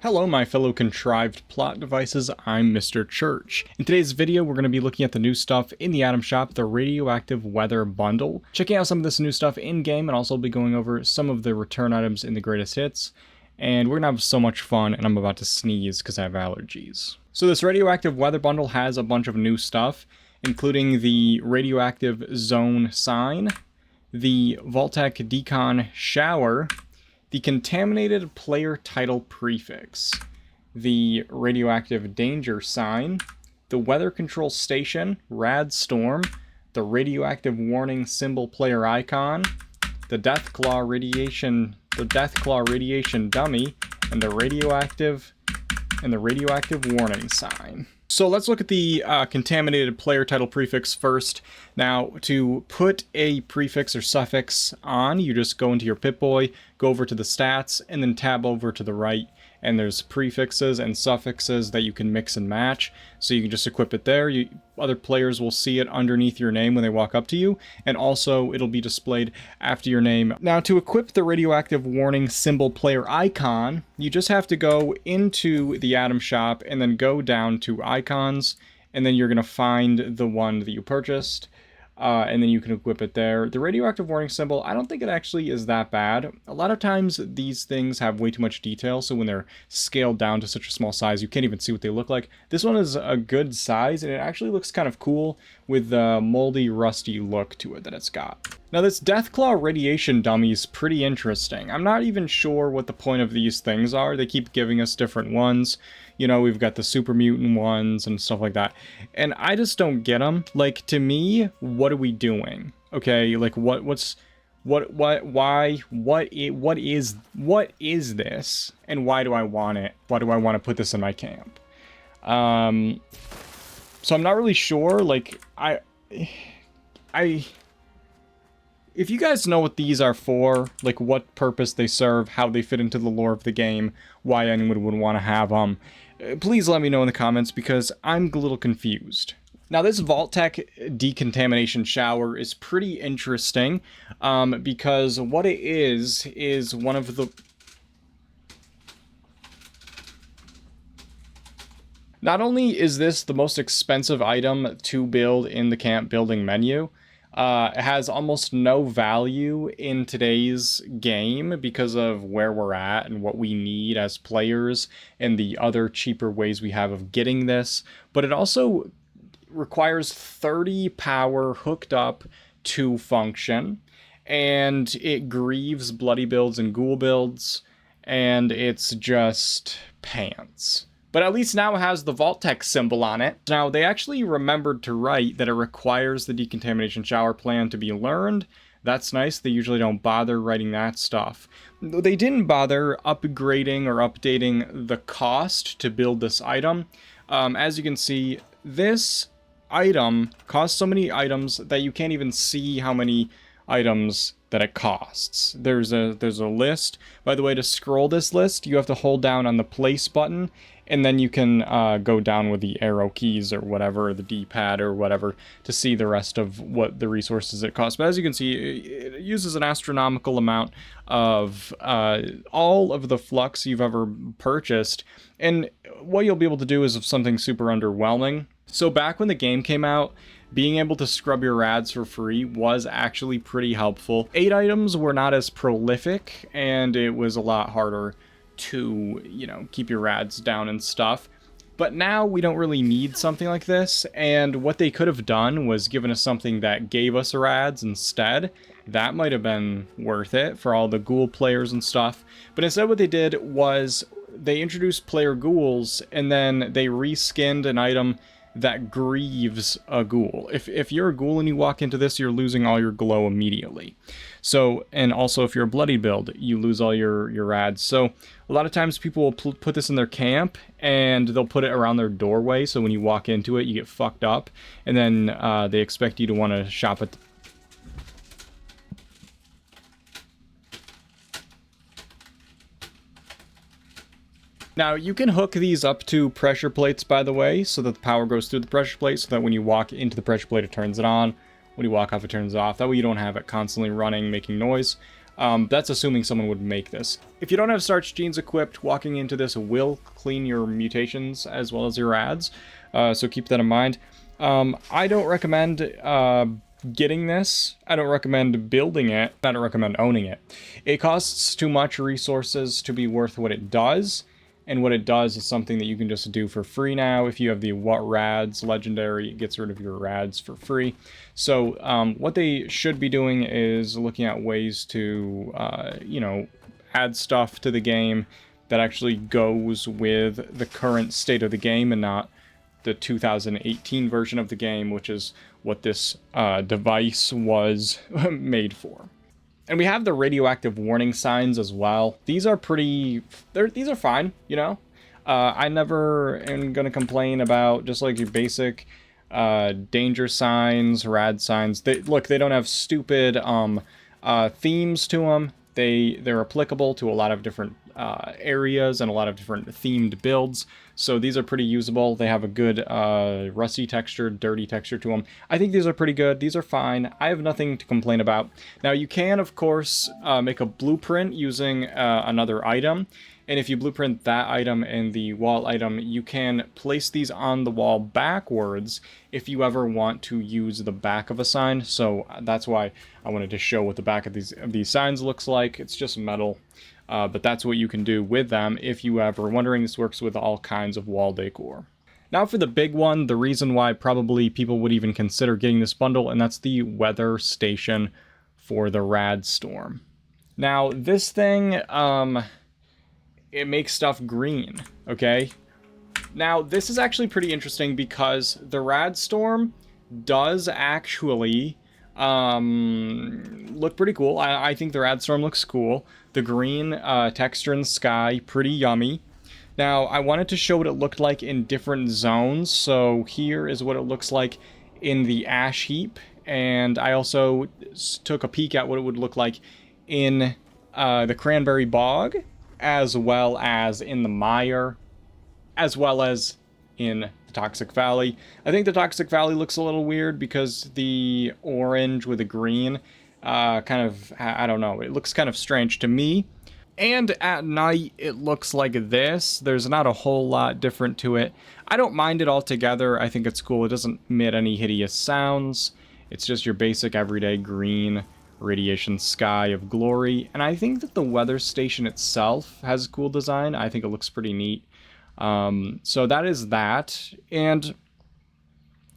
Hello my fellow contrived plot devices, I'm Mr. Church. In today's video we're going to be looking at the new stuff in the item shop, the radioactive weather bundle, checking out some of this new stuff in game, and also be going over some of the return items in the greatest hits. And we're going to have so much fun, and I'm about to sneeze because I have allergies. So this radioactive weather bundle has a bunch of new stuff, including the radioactive zone sign, the vault-tec decon shower, the contaminated player title prefix, the radioactive danger sign, the weather control station, radstorm, the radioactive warning symbol player icon, the Deathclaw radiation dummy, and the radioactive warning sign. So let's look at the contaminated player title prefix first. Now, to put a prefix or suffix on, you just go into your Pip-Boy, go over to the stats, and then tab over to the right, and there's prefixes and suffixes that you can mix and match. So you can just equip it there. Other players will see it underneath your name when they walk up to you, and also it'll be displayed after your name. Now, to equip the radioactive warning symbol player icon, you just have to go into the item shop and then go down to icons, and then you're going to find the one that you purchased. And then you can equip it there. The radioactive warning symbol, I don't think it actually is that bad. A lot of times these things have way too much detail, so when they're scaled down to such a small size, you can't even see what they look like. This one is a good size, and it actually looks kind of cool with the moldy, rusty look to it that it's got. Now this Deathclaw radiation dummy is pretty interesting. I'm not even sure what the point of these things are. They keep giving us different ones. You know, we've got the super mutant ones and stuff like that. And I just don't get them. Like, to me, what are we doing? Okay, like what is this? And why do I want it? Why do I want to put this in my camp? So I'm not really sure. Like, if you guys know what these are for, like what purpose they serve, how they fit into the lore of the game, why anyone would want to have them, please let me know in the comments, because I'm a little confused. Now this vault-tec decontamination shower is pretty interesting, because what it is one of the... Not only is this the most expensive item to build in the camp building menu, it has almost no value in today's game because of where we're at and what we need as players and the other cheaper ways we have of getting this. But it also requires 30 power hooked up to function, and it grieves bloody builds and ghoul builds, and it's just pants. But at least now it has the vault-tec symbol on it. Now, they actually remembered to write that it requires the decontamination shower plan to be learned. That's nice. They usually don't bother writing that stuff. They didn't bother upgrading or updating the cost to build this item. As you can see, this item costs so many items that you can't even see how many items that it costs. There's a list. By the way, to scroll this list, you have to hold down on the place button, and then you can go down with the arrow keys or whatever, the D-pad or whatever, to see the rest of what the resources it costs. But as you can see, it uses an astronomical amount of all of the flux you've ever purchased. And what you'll be able to do is something super underwhelming. So back when the game came out, being able to scrub your rads for free was actually pretty helpful. 8 items were not as prolific, and it was a lot harder to, you know, keep your rads down and stuff. But now we don't really need something like this, and what they could have done was given us something that gave us rads instead. That might have been worth it for all the ghoul players and stuff. But instead what they did was they introduced player ghouls, and then they reskinned an item that grieves a ghoul. If you're a ghoul and you walk into this, you're losing all your glow immediately. So, and also if you're a bloody build, you lose all your rads. So a lot of times people will put this in their camp, and they'll put it around their doorway, so when you walk into it, you get fucked up, and then they expect you to want to shop at Now, you can hook these up to pressure plates, by the way, so that the power goes through the pressure plate, so that when you walk into the pressure plate, it turns it on. When you walk off, it turns it off. That way you don't have it constantly running, making noise. That's assuming someone would make this. If you don't have starch genes equipped, walking into this will clean your mutations as well as your ads, so keep that in mind. I don't recommend getting this. I don't recommend building it. I don't recommend owning it. It costs too much resources to be worth what it does, and what it does is something that you can just do for free now. If you have the What Rads Legendary, it gets rid of your rads for free. So what they should be doing is looking at ways to, you know, add stuff to the game that actually goes with the current state of the game and not the 2018 version of the game, which is what this device was made for. And we have the radioactive warning signs as well. These are these are fine, you know? I never am gonna complain about just like your basic danger signs, rad signs. Look, they don't have stupid themes to them. They're applicable to a lot of different areas and a lot of different themed builds. So these are pretty usable. They have a good rusty texture, dirty texture to them. I think these are pretty good. These are fine. I have nothing to complain about. Now you can, of course, make a blueprint using another item. And if you blueprint that item and the wall item, you can place these on the wall backwards if you ever want to use the back of a sign. So that's why I wanted to show what the back of these signs looks like. It's just metal. But that's what you can do with them if you ever wondering. This works with all kinds of wall decor. Now for the big one, the reason why probably people would even consider getting this bundle, and that's the weather station for the Radstorm. Now this thing, it makes stuff green, okay? Now this is actually pretty interesting because the Radstorm does actually look pretty cool. I think the Radtorm looks cool. The green texture in the sky, pretty yummy. Now, I wanted to show what it looked like in different zones. So here is what it looks like in the ash heap. And I also took a peek at what it would look like in the cranberry bog, as well as in the mire, as well as in the Toxic Valley. I think the Toxic Valley looks a little weird because the orange with the green kind of, I don't know, it looks kind of strange to me. And at night, it looks like this. There's not a whole lot different to it. I don't mind it altogether. I think it's cool. It doesn't emit any hideous sounds. It's just your basic everyday green radiation sky of glory. And I think that the weather station itself has a cool design. I think it looks pretty neat. So that is that. And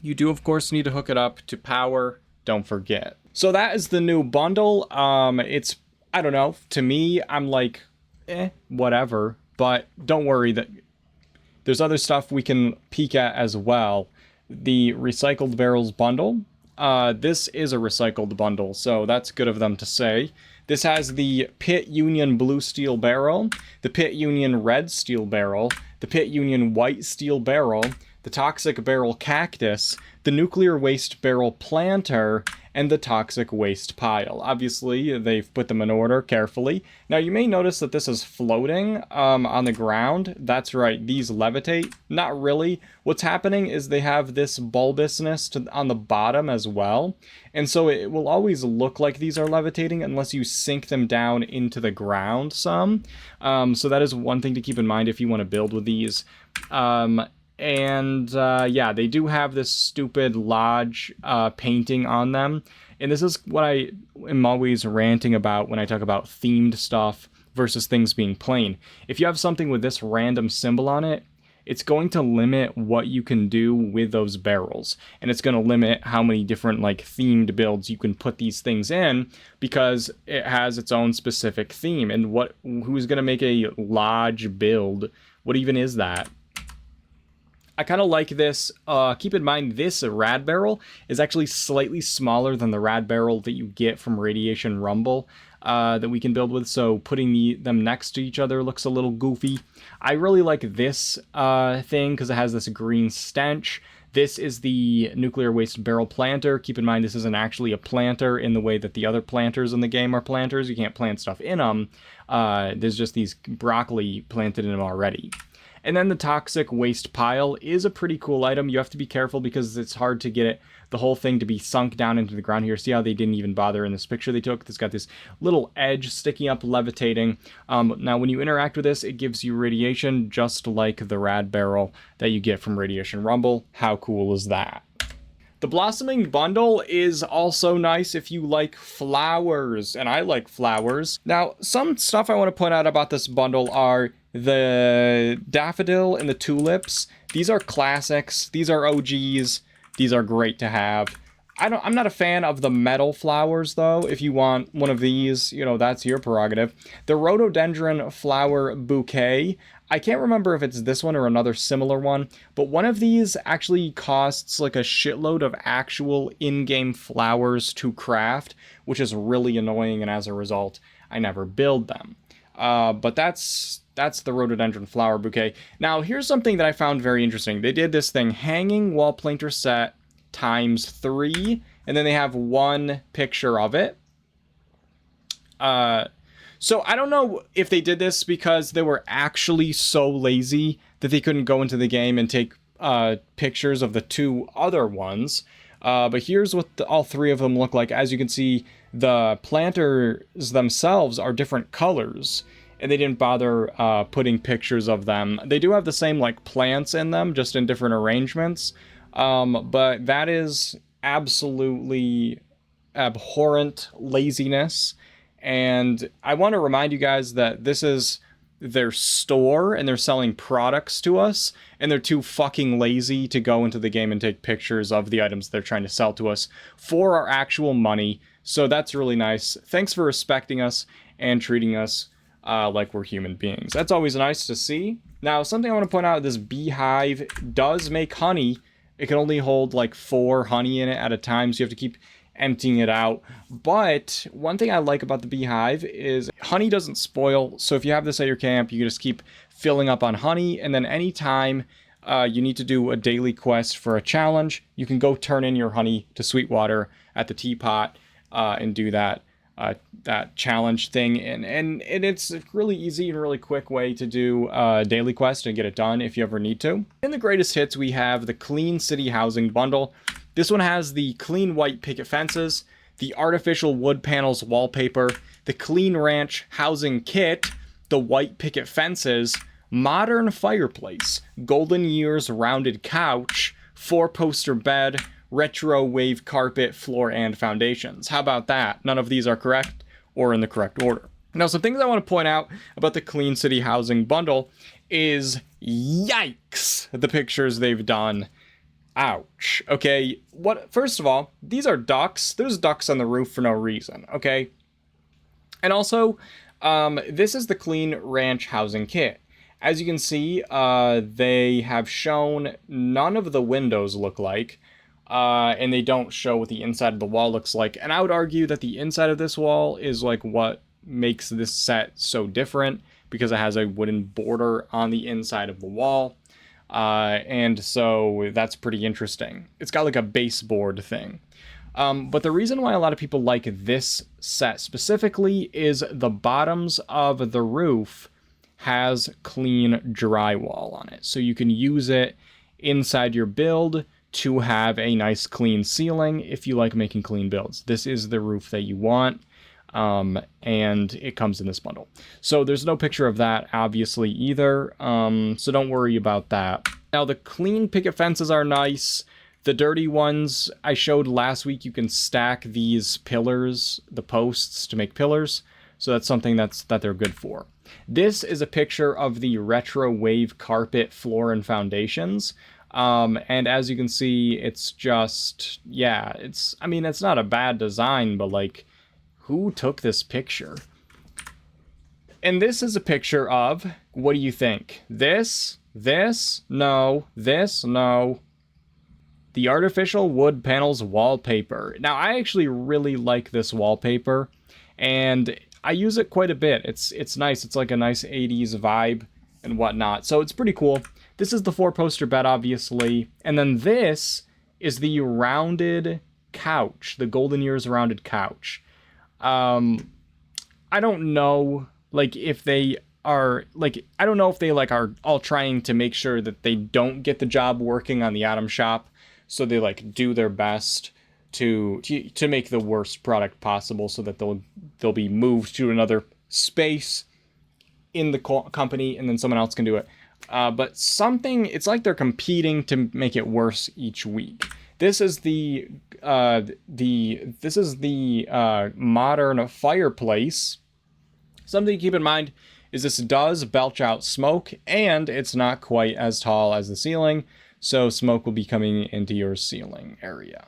you do, of course, need to hook it up to power. Don't forget. So that is the new bundle. It's, I don't know, to me, I'm like, whatever. But don't worry, that there's other stuff we can peek at as well. The recycled barrels bundle. This is a recycled bundle, so that's good of them to say. This has the Pit Union Blue Steel Barrel, the Pit Union Red Steel Barrel, the Pit Union White Steel Barrel, the Toxic Barrel Cactus, the Nuclear Waste Barrel Planter, and the Toxic Waste Pile. Obviously, they've put them in order carefully. Now, you may notice that this is floating on the ground. That's right, these levitate. Not really. What's happening is they have this bulbousness on the bottom as well. And so it will always look like these are levitating unless you sink them down into the ground some. So that is one thing to keep in mind if you want to build with these. Yeah, they do have this stupid lodge painting on them. And this is what I am always ranting about when I talk about themed stuff versus things being plain. If you have something with this random symbol on it, it's going to limit what you can do with those barrels. And it's going to limit how many different like themed builds you can put these things in because it has its own specific theme. And who's going to make a lodge build? What even is that? I kind of like this. Keep in mind, this rad barrel is actually slightly smaller than the rad barrel that you get from Radiation Rumble that we can build with. So putting them next to each other looks a little goofy. I really like this thing because it has this green stench. This is the Nuclear Waste Barrel Planter. Keep in mind, this isn't actually a planter in the way that the other planters in the game are planters. You can't plant stuff in them. There's just these broccoli planted in them already. And then the toxic waste pile is a pretty cool item. You have to be careful because it's hard to get the whole thing to be sunk down into the ground here. See how they didn't even bother in this picture they took? It's got this little edge sticking up, levitating. Now, when you interact with this, it gives you radiation, just like the rad barrel that you get from Radiation Rumble. How cool is that? The Blossoming Bundle is also nice if you like flowers, and I like flowers. Now, some stuff I want to point out about this bundle are the daffodil and the tulips. These are classics. These are OGs. These are great to have. I'm not a fan of the metal flowers, though. If you want one of these, you know, that's your prerogative. The rhododendron flower bouquet, I can't remember if it's this one or another similar one, but one of these actually costs like a shitload of actual in-game flowers to craft, which is really annoying, and as a result, I never build them. But that's the rhododendron flower bouquet. Now, here's something that I found very interesting. They did this thing, hanging wall painter set ×3, and then they have one picture of it. So I don't know if they did this because they were actually so lazy that they couldn't go into the game and take pictures of the two other ones. But here's what all three of them look like. As you can see, the planters themselves are different colors, and they didn't bother putting pictures of them. They do have the same like plants in them, just in different arrangements. But that is absolutely abhorrent laziness. And I want to remind you guys that this is their store and they're selling products to us, and they're too fucking lazy to go into the game and take pictures of the items they're trying to sell to us for our actual money. So that's really nice. Thanks for respecting us and treating us like we're human beings. That's always nice to see. Now, something I want to point out, this beehive does make honey. It can only hold like 4 honey in it at a time, so you have to keep emptying it out. But one thing I like about the beehive is honey doesn't spoil. So if you have this at your camp, you can just keep filling up on honey. And then anytime you need to do a daily quest for a challenge, you can go turn in your honey to Sweetwater at the teapot and do that challenge thing. And it's a really easy and really quick way to do a daily quest and get it done if you ever need to. In the greatest hits, we have the Clean City Housing Bundle. This one has the clean white picket fences, the artificial wood panels wallpaper, the Clean Ranch housing kit, the white picket fences, modern fireplace, golden years rounded couch, 4-poster bed, retro wave carpet, floor, and foundations. How about that? None of these are correct or in the correct order. Now, some things I want to point out about the Clean City Housing Bundle is, yikes, the pictures they've done. Ouch. Okay, first of all, these are ducks. There's ducks on the roof for no reason, okay? And also, this is the Clean Ranch Housing Kit. As you can see, they have shown none of the windows look like, and they don't show what the inside of the wall looks like. And I would argue that the inside of this wall is like what makes this set so different, because it has a wooden border on the inside of the wall. And so that's pretty interesting. It's got like a baseboard thing. But the reason why a lot of people like this set specifically is the bottoms of the roof has clean drywall on it. So you can use it inside your build to have a nice clean ceiling if you like making clean builds. This is the roof that you want. And it comes in this bundle. So there's no picture of that, obviously, either. So don't worry about that. Now, the clean picket fences are nice. The dirty ones I showed last week, you can stack these pillars, the posts, to make pillars. So that's something that they're good for. This is a picture of the retro wave carpet, floor, and foundations. And as you can see, it's just, yeah, it's not a bad design, but like, who took this picture? And this is a picture of, what do you think? This, no, this, no. The artificial wood panels wallpaper. Now, I actually really like this wallpaper, and I use it quite a bit. It's nice. It's like a nice 80s vibe and whatnot. So it's pretty cool. This is the 4-poster bed, obviously. And then this is the rounded couch, the Golden Years rounded couch. I don't know, like, if they are like, I don't know if they like are all trying to make sure that they don't get the job working on the item shop, so they like do their best to make the worst product possible, so that they'll be moved to another space in the company, and then someone else can do it. But it's like they're competing to make it worse each week. This is the modern fireplace. Something to keep in mind is this does belch out smoke, and it's not quite as tall as the ceiling, so smoke will be coming into your ceiling area.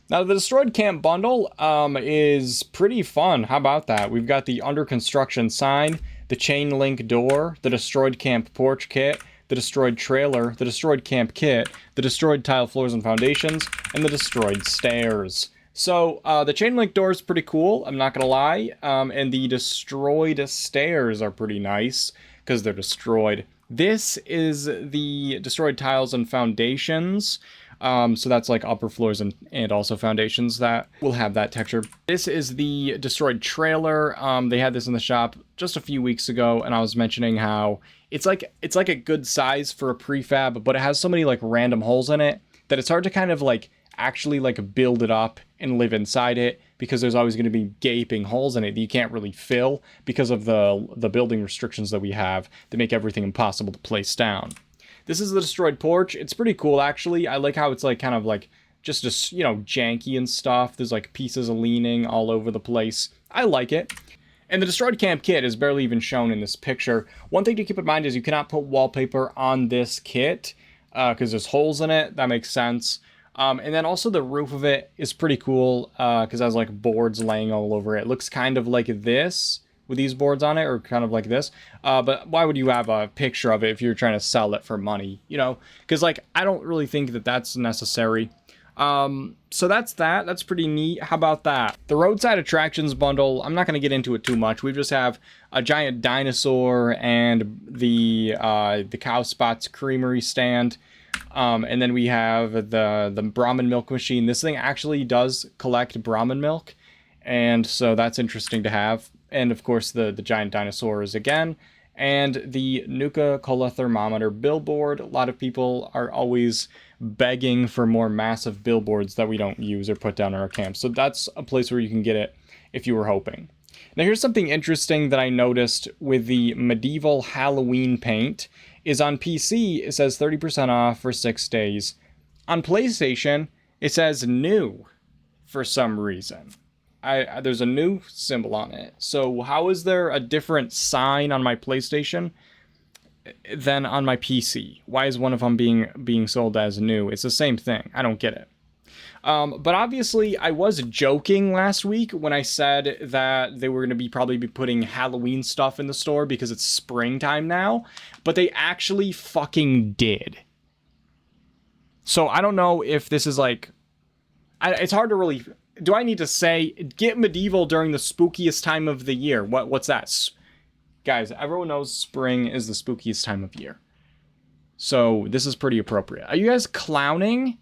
Now, the Destroyed Camp bundle is pretty fun. How about that? We've got the under construction sign, the Chainlink door, the Destroyed Camp porch kit, the Destroyed trailer, the Destroyed Camp kit, the Destroyed tile floors and foundations, and the Destroyed stairs. So, the Chainlink door is pretty cool, I'm not gonna lie, and the Destroyed stairs are pretty nice, because they're destroyed. This is the Destroyed tiles and foundations. So that's like upper floors and also foundations that will have that texture. This is the Destroyed trailer. They had this in the shop just a few weeks ago, and I was mentioning how it's like a good size for a prefab, but it has so many like random holes in it that it's hard to kind of like actually like build it up and live inside it, because there's always going to be gaping holes in it that you can't really fill because of the building restrictions that we have that make everything impossible to place down. This is the Destroyed porch. It's pretty cool, actually. I like how it's like kind of like just you know, janky and stuff. There's like pieces of leaning all over the place. I like it. And the Destroyed Camp kit is barely even shown in this picture. One thing to keep in mind is you cannot put wallpaper on this kit because there's holes in it. That makes sense. And then also the roof of it is pretty cool because it has like boards laying all over it. It looks kind of like this with these boards on it, or kind of like this. But why would you have a picture of it if you're trying to sell it for money, you know? Because like, I don't really think that that's necessary. So that's pretty neat. How about that? The Roadside Attractions bundle, I'm not going to get into it too much. We just have a giant dinosaur and the Cow Spots Creamery stand. And then we have the Brahmin milk machine. This thing actually does collect Brahmin milk, and so that's interesting to have. And of course the giant dinosaurs again, and the Nuka-Cola thermometer billboard. A lot of people are always begging for more massive billboards that we don't use or put down in our camps. So that's a place where you can get it if you were hoping. Now here's something interesting that I noticed with the medieval Halloween paint is on PC, it says 30% off for 6 days. On PlayStation, it says new for some reason. There's a new symbol on it. So how is there a different sign on my PlayStation than on my PC? Why is one of them being sold as new? It's the same thing. I don't get it. But obviously, I was joking last week when I said that they were going to probably be putting Halloween stuff in the store because it's springtime now. But they actually fucking did. So I don't know if this is like... it's hard to really... Do I need to say, get medieval during the spookiest time of the year? What's that? Guys, everyone knows spring is the spookiest time of year. So this is pretty appropriate. Are you guys clowning?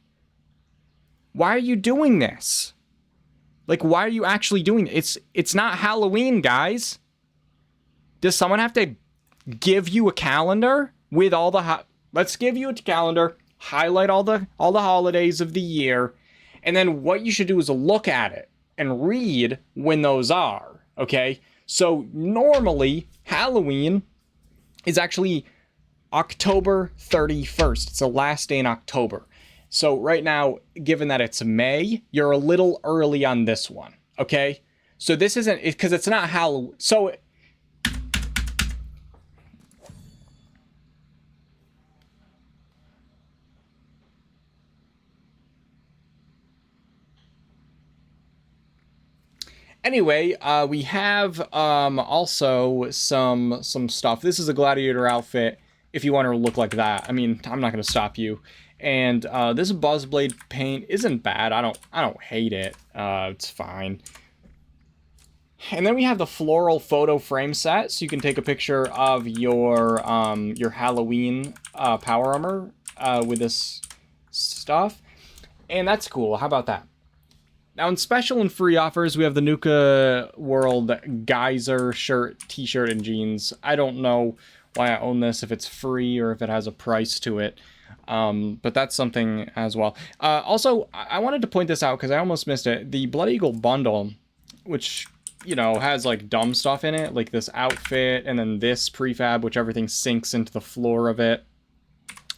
Why are you doing this? Like, why are you actually doing it? It's not Halloween, guys. Does someone have to give you a calendar with all the... Let's give you a calendar, highlight all the holidays of the year, and then what you should do is look at it and read when those are, okay? So normally, Halloween is actually October 31st. It's the last day in October. So right now, given that it's May, you're a little early on this one, okay? So this isn't, because it's not Halloween. So... Anyway, we have also some stuff. This is a gladiator outfit if you want to look like that. I mean, I'm not going to stop you. And this Buzzblade paint isn't bad. I don't hate it. It's fine. And then we have the floral photo frame set, so you can take a picture of your Halloween power armor with this stuff. And that's cool. How about that? Now, in special and free offers, we have the Nuka World Geyser shirt, t-shirt, and jeans. I don't know why I own this, if it's free or if it has a price to it. But that's something as well. Also, I wanted to point this out because I almost missed it. The Blood Eagle bundle, which, you know, has like dumb stuff in it, like this outfit, and then this prefab, which everything sinks into the floor of it.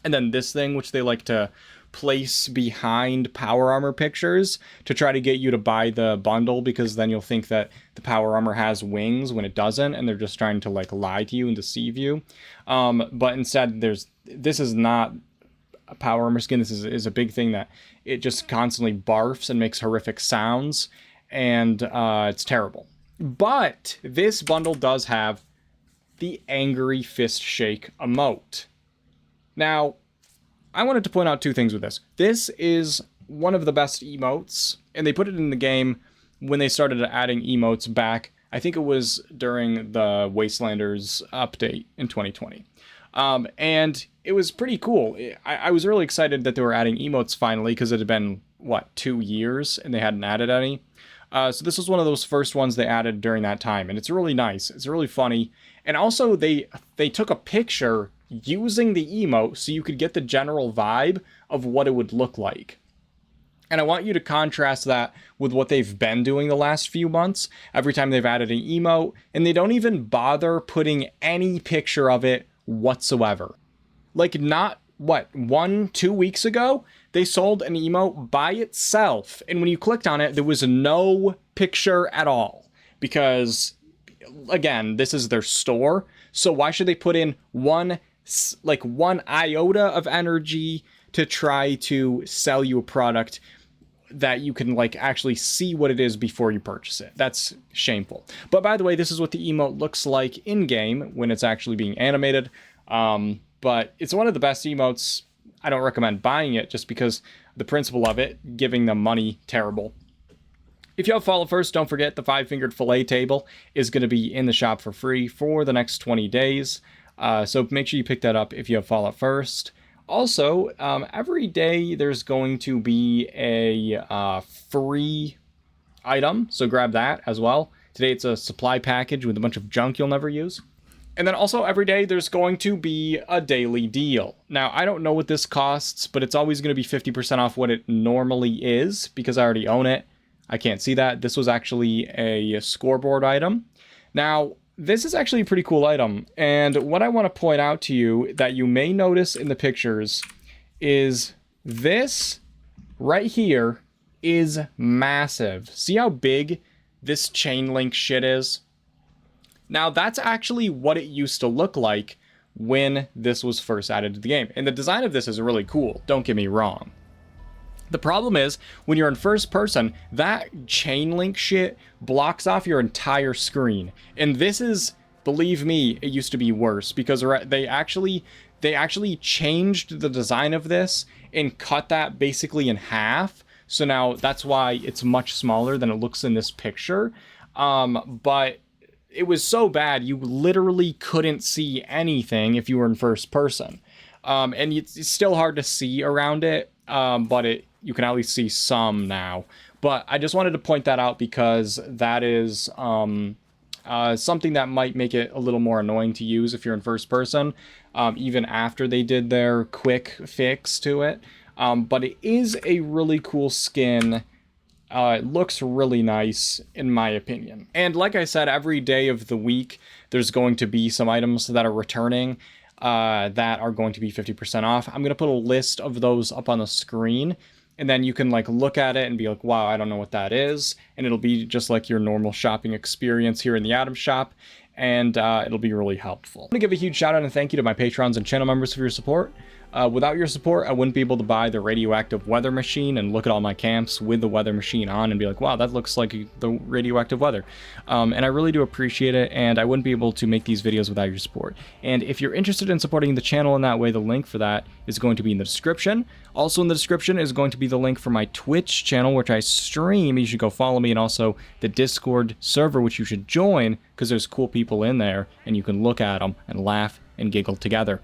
And then this thing, which they like to place behind power armor pictures to try to get you to buy the bundle, because then you'll think that the power armor has wings when it doesn't, and they're just trying to like lie to you and deceive you. But instead, this is not a power armor skin. This is a big thing that it just constantly barfs and makes horrific sounds, and it's terrible. But this bundle does have the angry fist shake emote. Now, I wanted to point out two things with this. This is one of the best emotes, and they put it in the game when they started adding emotes back. I think it was during the Wastelanders update in 2020. And it was pretty cool. I was really excited that they were adding emotes finally, because it had been, 2 years, and they hadn't added any. So this was one of those first ones they added during that time, and it's really nice. It's really funny. And also, they took a picture using the emote so you could get the general vibe of what it would look like. And I want you to contrast that with what they've been doing the last few months. Every time they've added an emote, and they don't even bother putting any picture of it whatsoever. Like, not, 1-2 weeks ago, they sold an emote by itself, and when you clicked on it, there was no picture at all. Because, again, this is their store, so why should they put in one iota of energy to try to sell you a product that you can actually see what it is before you purchase it? That's shameful. But by the way, this is what the emote looks like in game when it's actually being animated. But it's one of the best emotes. I don't recommend buying it just because the principle of it, giving them money, terrible. If you have Follow First, don't forget the 5-fingered fillet table is going to be in the shop for free for the next 20 days. So make sure you pick that up if you have Fallout First. Also, every day there's going to be a free item, so grab that as well. Today it's a supply package with a bunch of junk you'll never use. And then also every day there's going to be a daily deal. Now, I don't know what this costs, but it's always going to be 50% off what it normally is, because I already own it. I can't see that. This was actually a scoreboard item. Now, this is actually a pretty cool item, and what I want to point out to you that you may notice in the pictures is this right here is massive. See how big this Chainlink shit is? Now, that's actually what it used to look like when this was first added to the game, and the design of this is really cool, don't get me wrong. The problem is, when you're in first person, that Chainlink shit blocks off your entire screen. And this is, believe me, it used to be worse, because they actually changed the design of this and cut that basically in half. So now that's why it's much smaller than it looks in this picture. But it was so bad, you literally couldn't see anything if you were in first person. And it's still hard to see around it, but you can at least see some now. But I just wanted to point that out because that is something that might make it a little more annoying to use if you're in first person, even after they did their quick fix to it. But it is a really cool skin. It looks really nice, in my opinion. And like I said, every day of the week, there's going to be some items that are returning that are going to be 50% off. I'm going to put a list of those up on the screen, and then you can look at it and be like, wow, I don't know what that is. And it'll be just like your normal shopping experience here in the Atom Shop, and it'll be really helpful. I'm going to give a huge shout out and thank you to my patrons and channel members for your support. Without your support, I wouldn't be able to buy the radioactive weather machine and look at all my camps with the weather machine on and be like, wow, that looks like the radioactive weather. And I really do appreciate it, and I wouldn't be able to make these videos without your support. And if you're interested in supporting the channel in that way, the link for that is going to be in the description. Also in the description is going to be the link for my Twitch channel, which I stream. You should go follow me, and also the Discord server, which you should join, because there's cool people in there, and you can look at them and laugh and giggle together.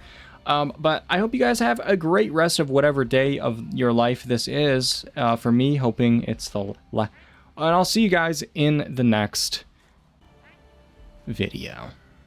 But I hope you guys have a great rest of whatever day of your life this is. For me, hoping it's the And I'll see you guys in the next video.